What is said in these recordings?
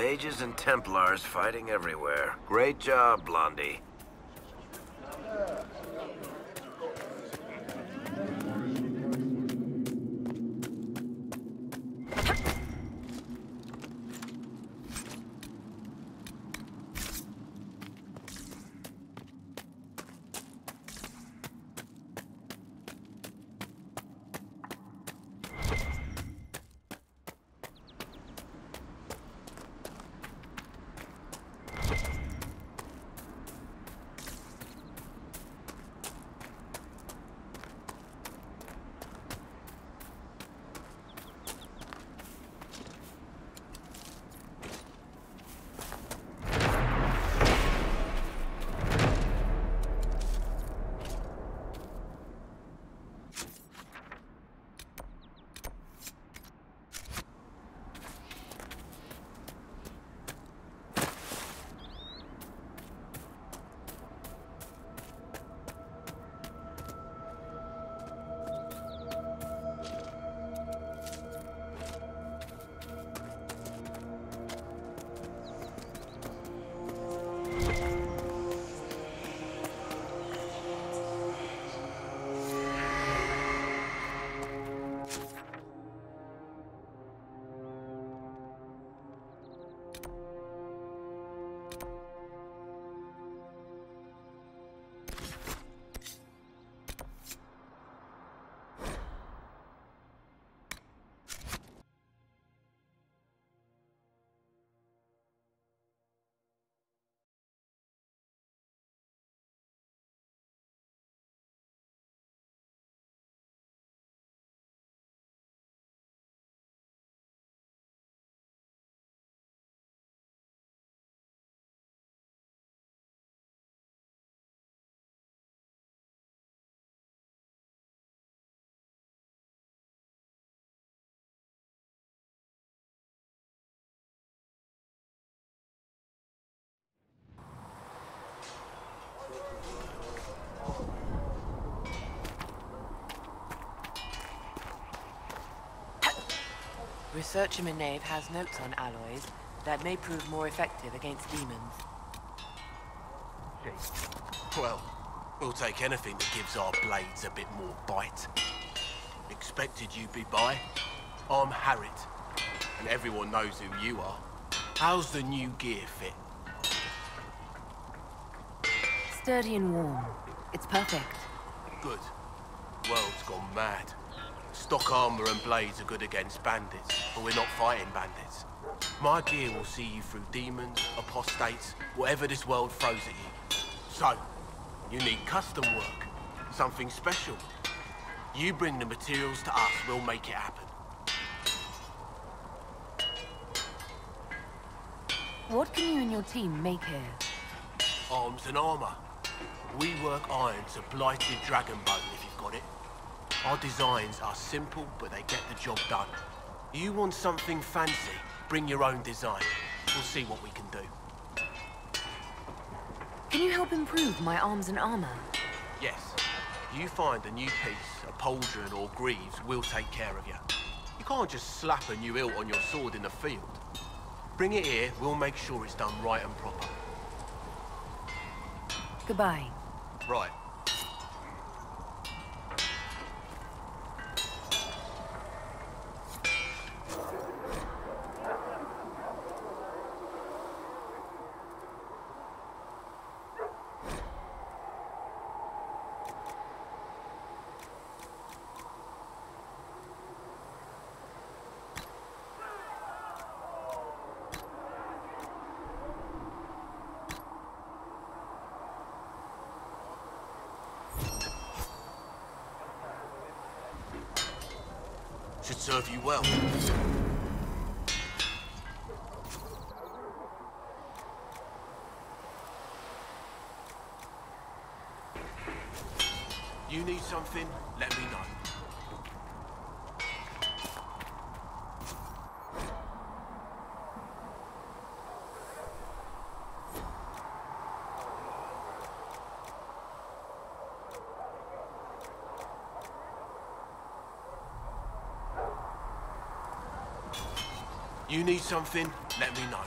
Mages and Templars fighting everywhere. Great job, Blondie. Researcher Minave has notes on alloys that may prove more effective against demons. Well, we'll take anything that gives our blades a bit more bite. Expected you'd be by. I'm Harriet, and everyone knows who you are. How's the new gear fit? Sturdy and warm. It's perfect. Good. World's gone mad. Stock armor and blades are good against bandits, but we're not fighting bandits. My gear will see you through demons, apostates, whatever this world throws at you. So, you need custom work, something special. You bring the materials to us, we'll make it happen. What can you and your team make here? Arms and armor. We work iron to blighted dragon bone if you've got it. Our designs are simple, but they get the job done. You want something fancy, bring your own design. We'll see what we can do. Can you help improve my arms and armor? Yes. You find a new piece, a pauldron or greaves, we'll take care of you. You can't just slap a new hilt on your sword in the field. Bring it here, we'll make sure it's done right and proper. Goodbye. Right. Should serve you well. You need something? Let me know. You need something? Let me know.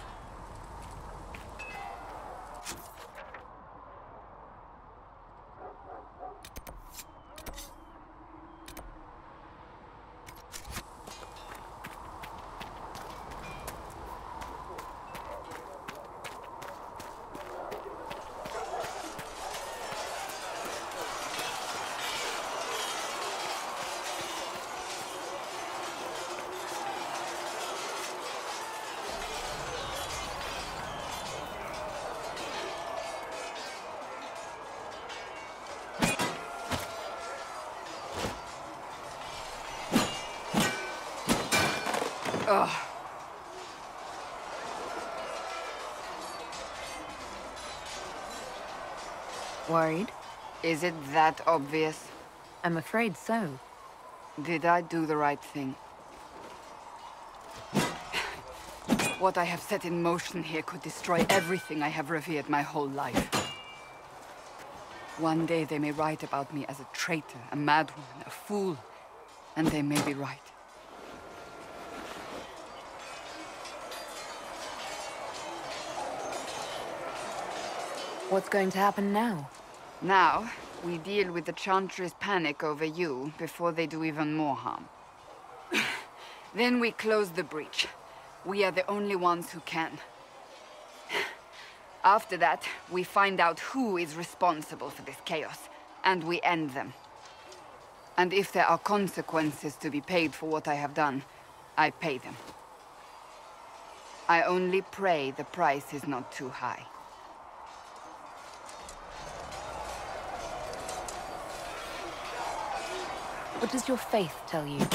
Worried? Is it that obvious? I'm afraid so. Did I do the right thing? What I have set in motion here could destroy everything I have revered my whole life. One day they may write about me as a traitor, a madwoman, a fool, and they may be right. What's going to happen now? Now, we deal with the Chantry's panic over you before they do even more harm. Then we close the breach. We are the only ones who can. After that, we find out who is responsible for this chaos, and we end them. And if there are consequences to be paid for what I have done, I pay them. I only pray the price is not too high. What does your faith tell you?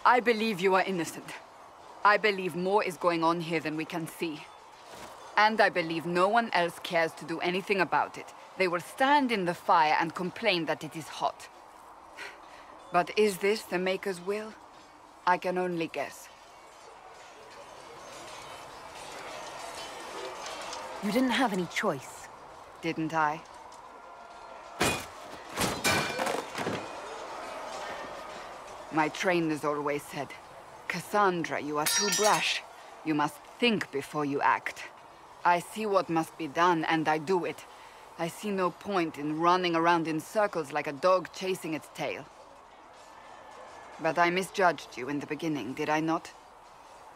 I believe you are innocent. I believe more is going on here than we can see. And I believe no one else cares to do anything about it. They will stand in the fire and complain that it is hot. But is this the Maker's will? I can only guess. You didn't have any choice. Didn't I? My trainers always said, Cassandra, you are too brash. You must think before you act. I see what must be done, and I do it. I see no point in running around in circles like a dog chasing its tail. But I misjudged you in the beginning, did I not?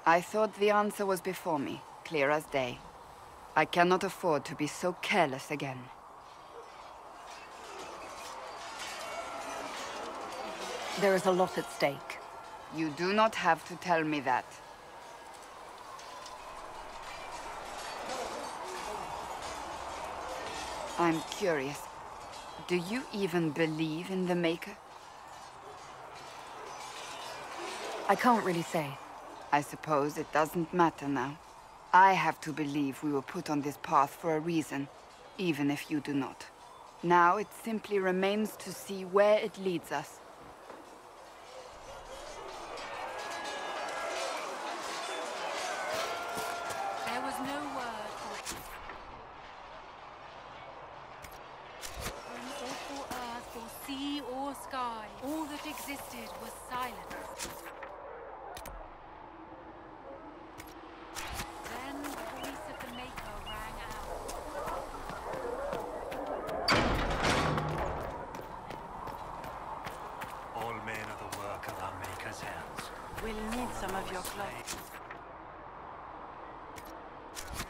I thought the answer was before me, clear as day. I cannot afford to be so careless again. There is a lot at stake. You do not have to tell me that. I'm curious. Do you even believe in the Maker? I can't really say. I suppose it doesn't matter now. I have to believe we were put on this path for a reason, even if you do not. Now it simply remains to see where it leads us. There was no word for or earth or sea or sky. All that existed was silence. Then the voice of the Maker rang out. All men are the work of our Maker's hands. We'll need some of your clothes.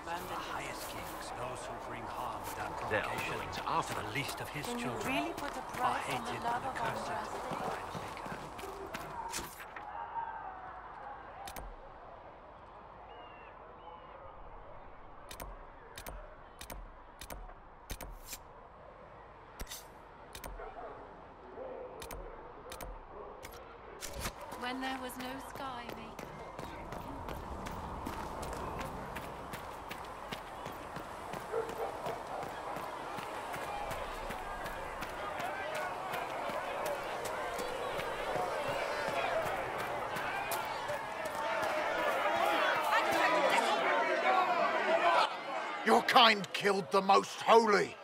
The highest kings, those who bring harm without They're provocation, going to after the least of his Can you children, really put a are price on hated the love and of accursed Umbra's by the Maker. When there was no sky, Maker. Your kind killed the most holy.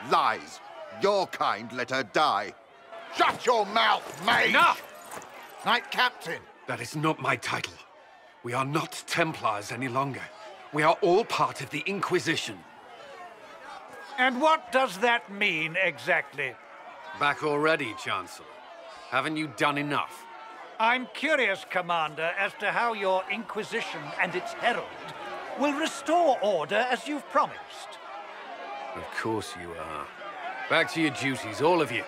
Lies. Your kind let her die. Shut your mouth, mage! Enough! Knight Captain. That is not my title. We are not Templars any longer. We are all part of the Inquisition. And what does that mean, exactly? Back already, Chancellor. Haven't you done enough? I'm curious, Commander, as to how your Inquisition and its herald will restore order as you've promised. Of course you are. Back to your duties, all of you.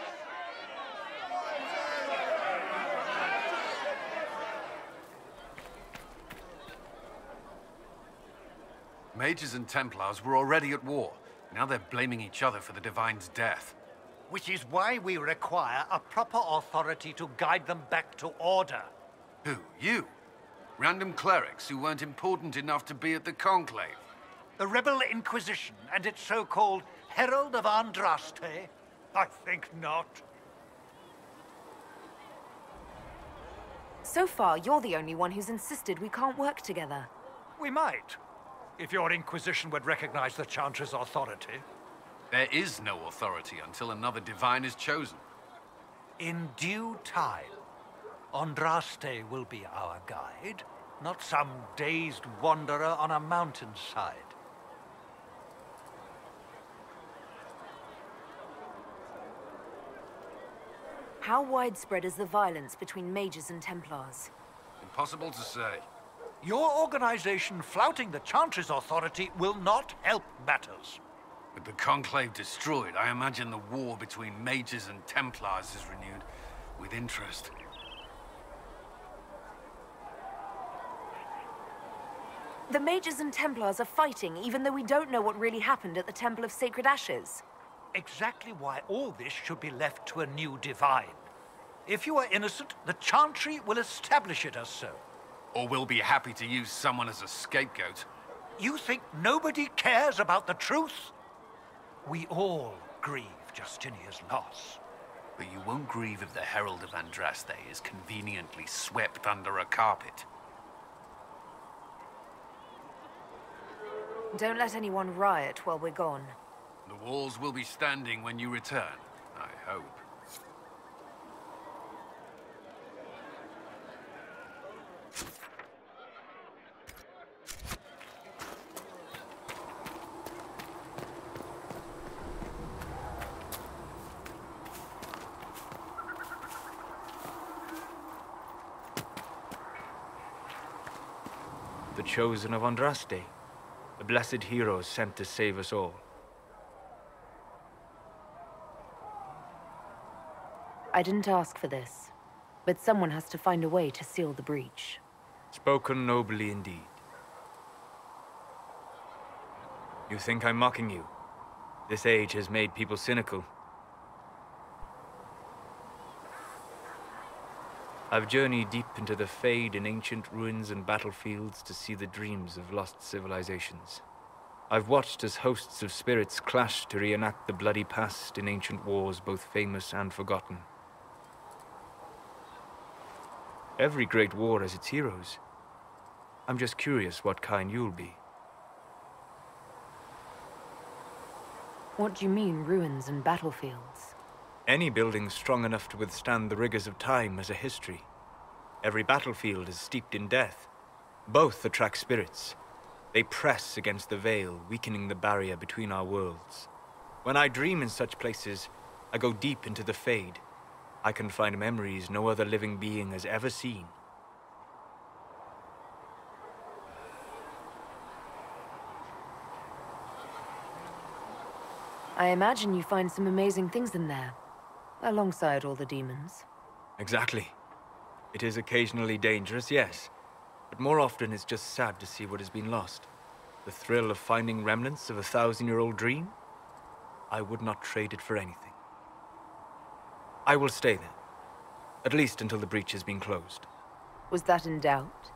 Mages and Templars were already at war. Now they're blaming each other for the Divine's death. Which is why we require a proper authority to guide them back to order. Who? You? Random clerics who weren't important enough to be at the Conclave? The Rebel Inquisition and its so-called Herald of Andraste? I think not. So far, you're the only one who's insisted we can't work together. We might, if your Inquisition would recognize the Chantry's authority. There is no authority until another divine is chosen. In due time, Andraste will be our guide, not some dazed wanderer on a mountainside. How widespread is the violence between mages and Templars? Impossible to say. Your organization flouting the Chantry's authority will not help matters. With the Conclave destroyed, I imagine the war between mages and Templars is renewed with interest. The mages and Templars are fighting, even though we don't know what really happened at the Temple of Sacred Ashes. Exactly why all this should be left to a new divine. If you are innocent, the Chantry will establish it as so. Or we'll be happy to use someone as a scapegoat. You think nobody cares about the truth? We all grieve Justinia's loss. But you won't grieve if the Herald of Andraste is conveniently swept under a carpet. Don't let anyone riot while we're gone. The walls will be standing when you return, I hope. The chosen of Andraste, the blessed heroes sent to save us all. I didn't ask for this, but someone has to find a way to seal the breach. Spoken nobly indeed. You think I'm mocking you? This age has made people cynical. I've journeyed deep into the Fade in ancient ruins and battlefields to see the dreams of lost civilizations. I've watched as hosts of spirits clash to reenact the bloody past in ancient wars both famous and forgotten. Every great war has its heroes. I'm just curious what kind you'll be. What do you mean, ruins and battlefields? Any building strong enough to withstand the rigors of time has a history. Every battlefield is steeped in death. Both attract spirits. They press against the veil, weakening the barrier between our worlds. When I dream in such places, I go deep into the Fade. I can find memories no other living being has ever seen. I imagine you find some amazing things in there, alongside all the demons. Exactly. It is occasionally dangerous, yes, but more often it's just sad to see what has been lost. The thrill of finding remnants of a 1,000-year-old dream? I would not trade it for anything. I will stay there, at least until the breach has been closed. Was that in doubt?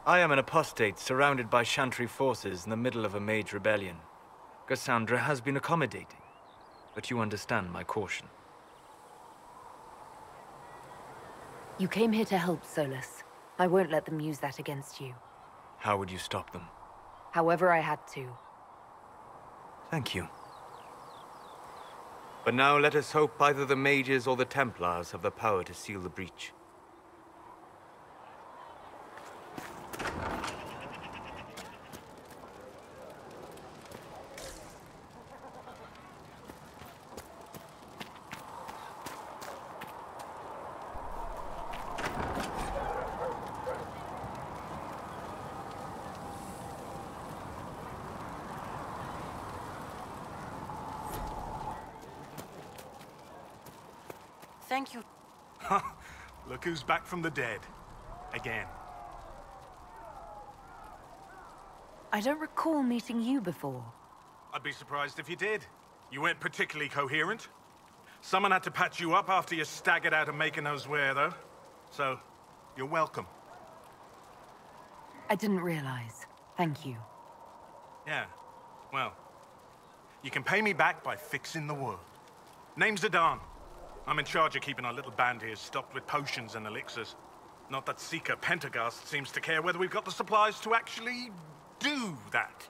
I am an apostate surrounded by Chantry forces in the middle of a mage rebellion. Cassandra has been accommodating, but you understand my caution. You came here to help, Solus. I won't let them use that against you. How would you stop them? However I had to. Thank you. But now let us hope either the mages or the Templars have the power to seal the breach. Thank you. Look who's back from the dead. Again. I don't recall meeting you before. I'd be surprised if you did. You weren't particularly coherent. Someone had to patch you up after you staggered out of making knows where, though. So, you're welcome. I didn't realize. Thank you. Yeah, well, You can pay me back by fixing the world. Name's Adan. I'm in charge of keeping our little band here stocked with potions and elixirs. Not that Seeker Pentagast seems to care whether we've got the supplies to actually do that.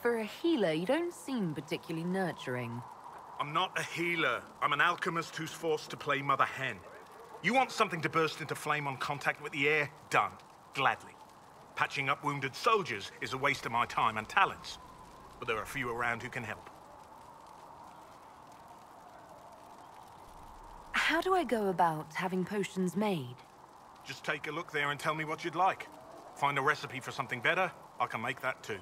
For a healer, you don't seem particularly nurturing. I'm not a healer. I'm an alchemist who's forced to play Mother Hen. You want something to burst into flame on contact with the air? Done. Gladly. Patching up wounded soldiers is a waste of my time and talents. But there are a few around who can help. How do I go about having potions made? Just take a look there and tell me what you'd like. Find a recipe for something better, I can make that too.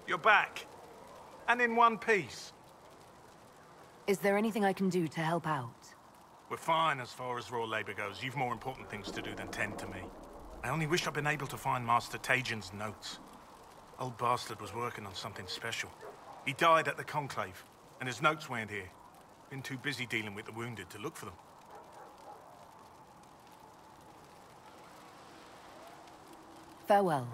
You're back. And in one piece. Is there anything I can do to help out? We're fine as far as raw labor goes. You've more important things to do than tend to me. I only wish I'd been able to find Master Tajin's notes. Old bastard was working on something special. He died at the Conclave, and his notes weren't here. Been too busy dealing with the wounded to look for them. Farewell.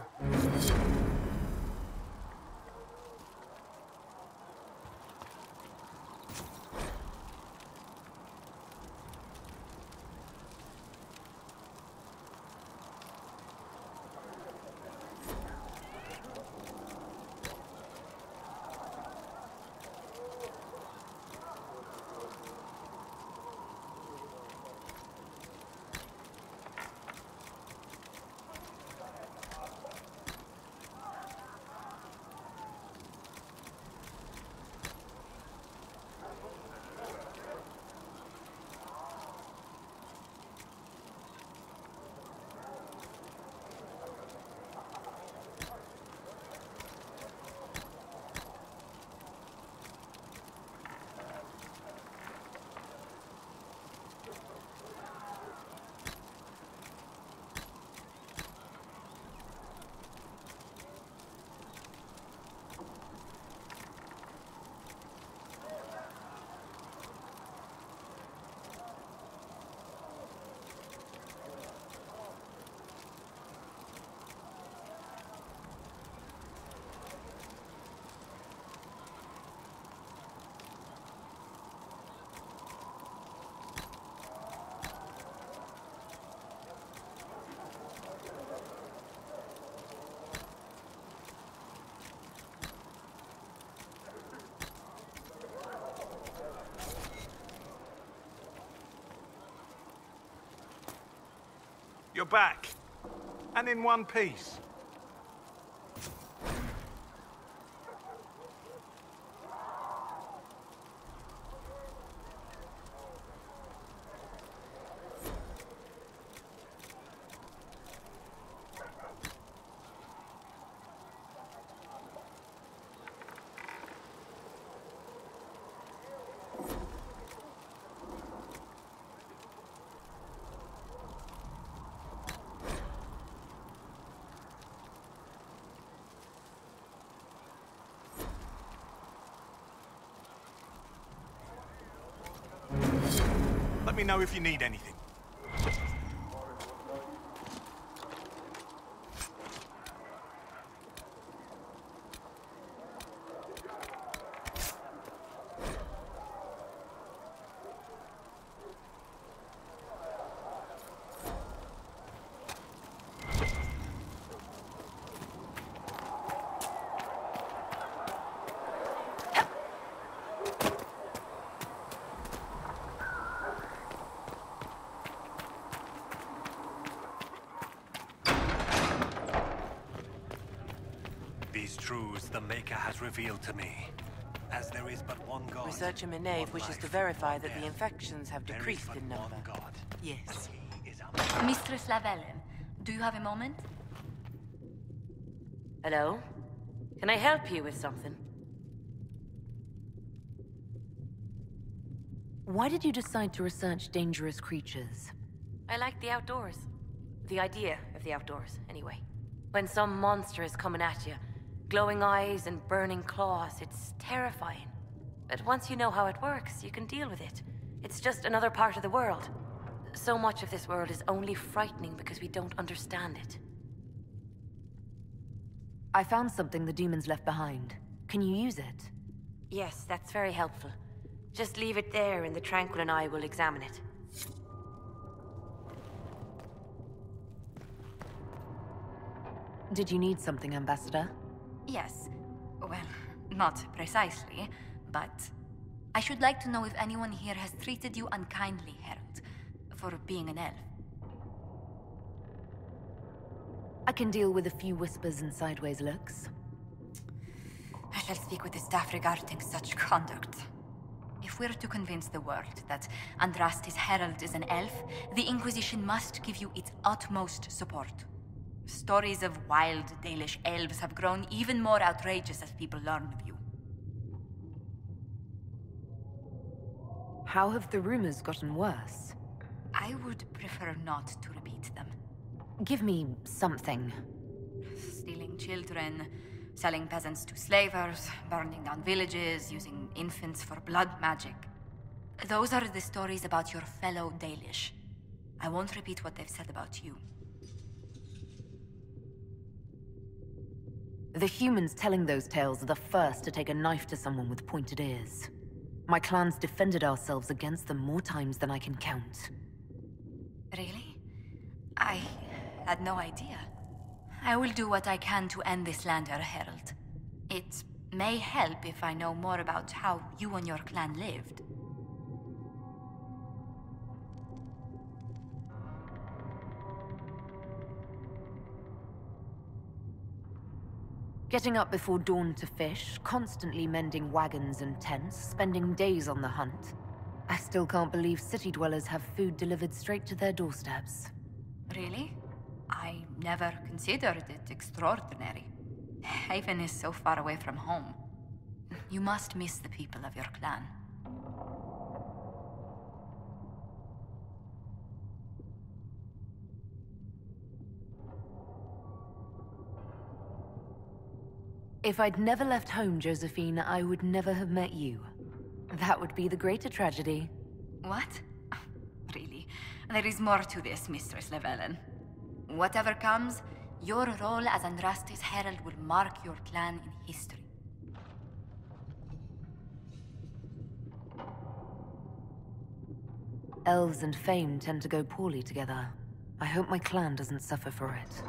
You're back. And in one piece. Let me know if you need anything. These truths the Maker has revealed to me. As there is but one God. Researcher Minave wishes to verify that the infections have decreased in number. Yes. Mistress Lavelle, do you have a moment? Hello? Can I help you with something? Why did you decide to research dangerous creatures? I like the outdoors. The idea of the outdoors, anyway. When some monster is coming at you, glowing eyes and burning claws, it's terrifying. But once you know how it works, you can deal with it. It's just another part of the world. So much of this world is only frightening because we don't understand it. I found something the demons left behind. Can you use it? Yes, that's very helpful. Just leave it there and the Tranquil and I will examine it. Did you need something, Ambassador? Yes. Well, not precisely, but I should like to know if anyone here has treated you unkindly, Herald, for being an elf. I can deal with a few whispers and sideways looks. I shall speak with the staff regarding such conduct. If we're to convince the world that Andraste's Herald is an elf, the Inquisition must give you its utmost support. Stories of wild Dalish elves have grown even more outrageous as people learn of you. How have the rumors gotten worse? I would prefer not to repeat them. Give me something. Stealing children, selling peasants to slavers, burning down villages, using infants for blood magic. Those are the stories about your fellow Dalish. I won't repeat what they've said about you. The humans telling those tales are the first to take a knife to someone with pointed ears. My clans defended ourselves against them more times than I can count. Really? I had no idea. I will do what I can to end this slander, Herald. It may help if I know more about how you and your clan lived. Getting up before dawn to fish, constantly mending wagons and tents, spending days on the hunt. I still can't believe city dwellers have food delivered straight to their doorsteps. Really? I never considered it extraordinary. Haven is so far away from home. You must miss the people of your clan. If I'd never left home, Josephine, I would never have met you. That would be the greater tragedy. What? Really? There is more to this, Mistress Llewellyn. Whatever comes, your role as Andraste's Herald will mark your clan in history. Elves and fame tend to go poorly together. I hope my clan doesn't suffer for it.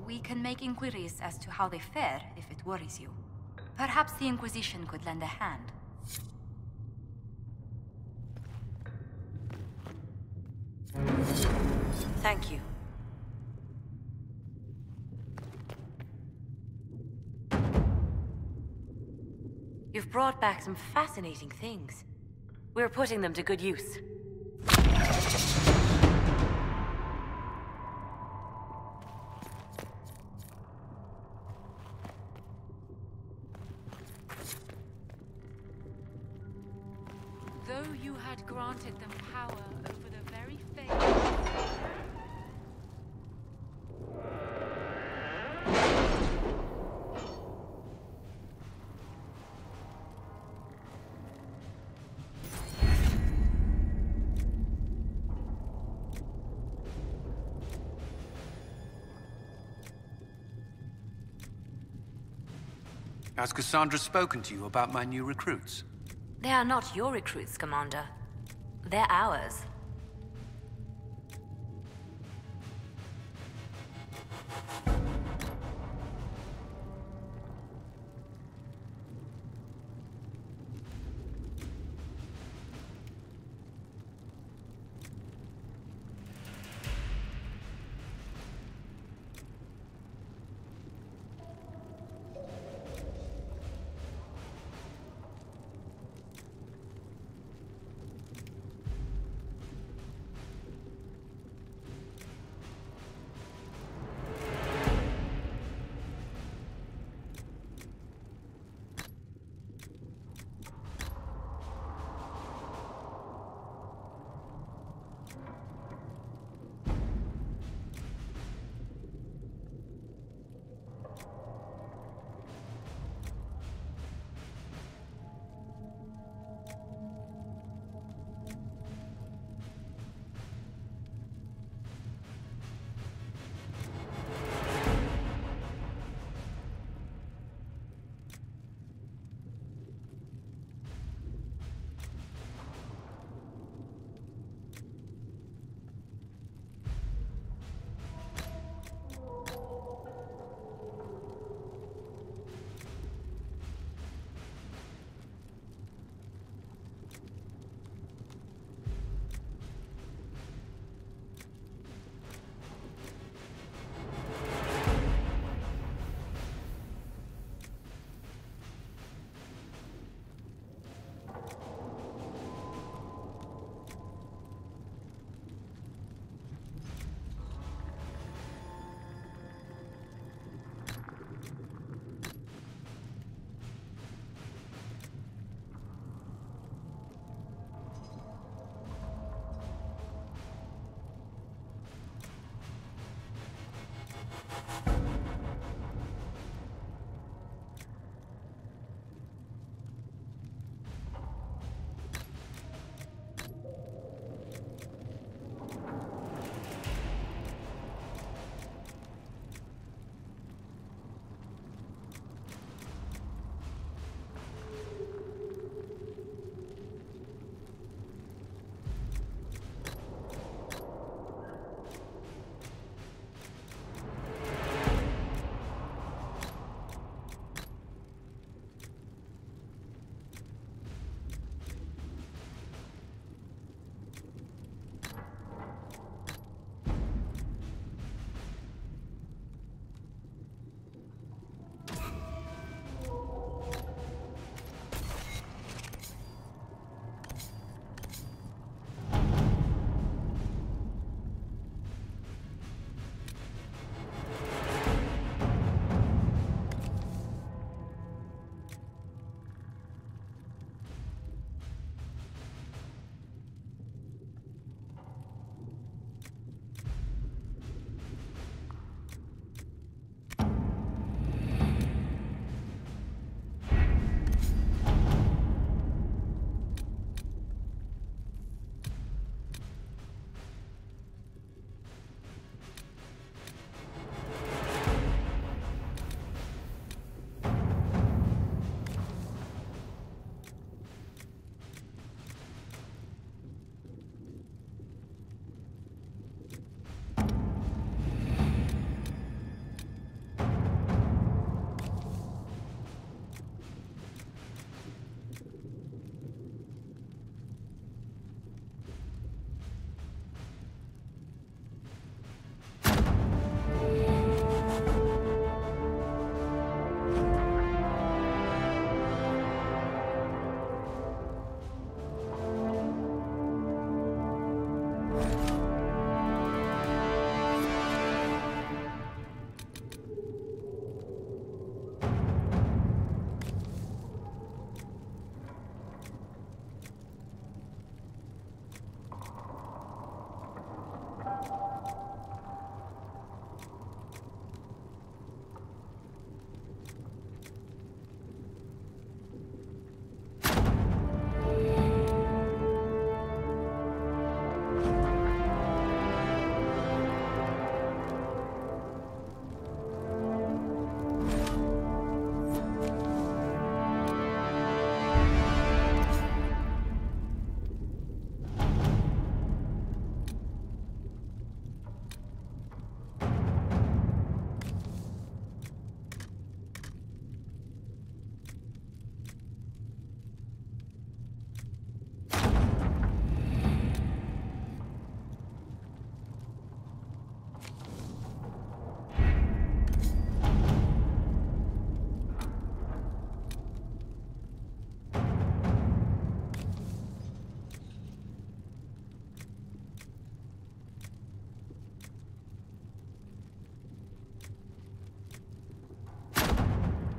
We can make inquiries as to how they fare if it worries you. Perhaps the Inquisition could lend a hand. Thank you. You've brought back some fascinating things. We're putting them to good use. Though you had granted them power over the very fate. Has Cassandra spoken to you about my new recruits? They are not your recruits, Commander. They're ours.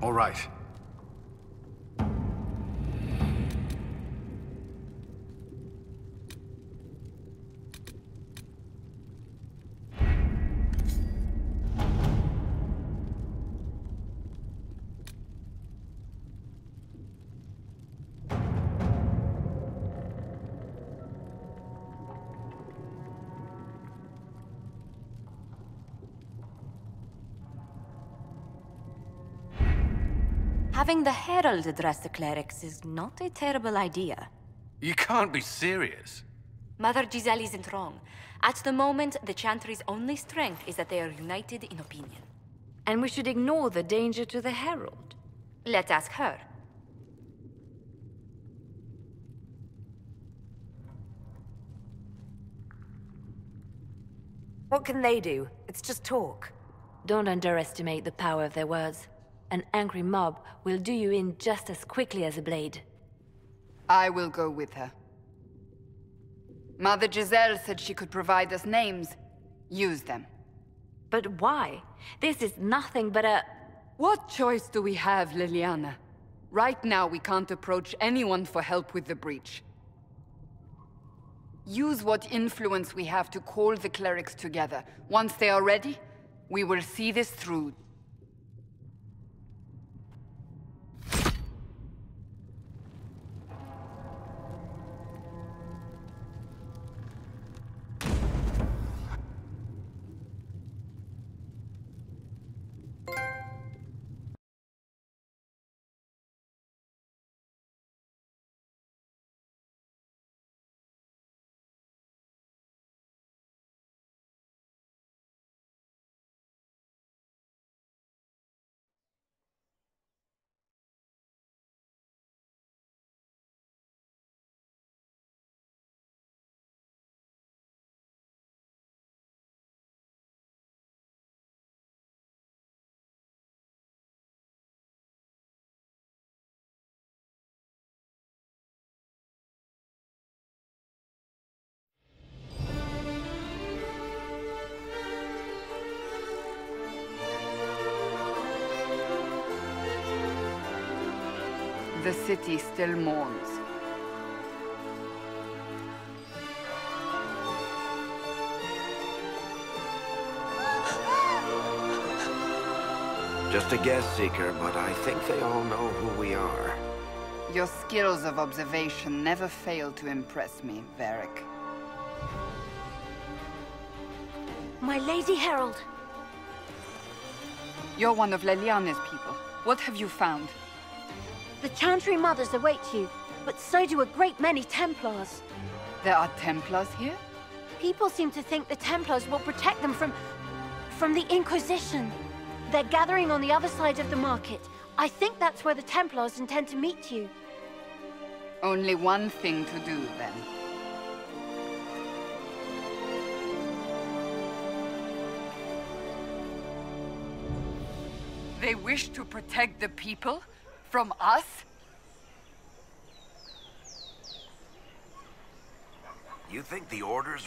All right. Having the Herald address the clerics is not a terrible idea. You can't be serious. Mother Giselle isn't wrong. At the moment, the Chantry's only strength is that they are united in opinion. And we should ignore the danger to the Herald. Let's ask her. What can they do? It's just talk. Don't underestimate the power of their words. An angry mob will do you in just as quickly as a blade. I will go with her. Mother Giselle said she could provide us names. Use them. But why? This is nothing but a... What choice do we have, Liliana? Right now we can't approach anyone for help with the breach. Use what influence we have to call the clerics together. Once they are ready, we will see this through. The city still mourns. Just a guess, Seeker, but I think they all know who we are. Your skills of observation never fail to impress me, Varric. My Lady Herald! You're one of Leliane's people. What have you found? The Chantry Mothers await you, but so do a great many Templars. There are Templars here? People seem to think the Templars will protect them from the Inquisition. They're gathering on the other side of the market. I think that's where the Templars intend to meet you. Only one thing to do, then. They wish to protect the people? From us? You think the Order's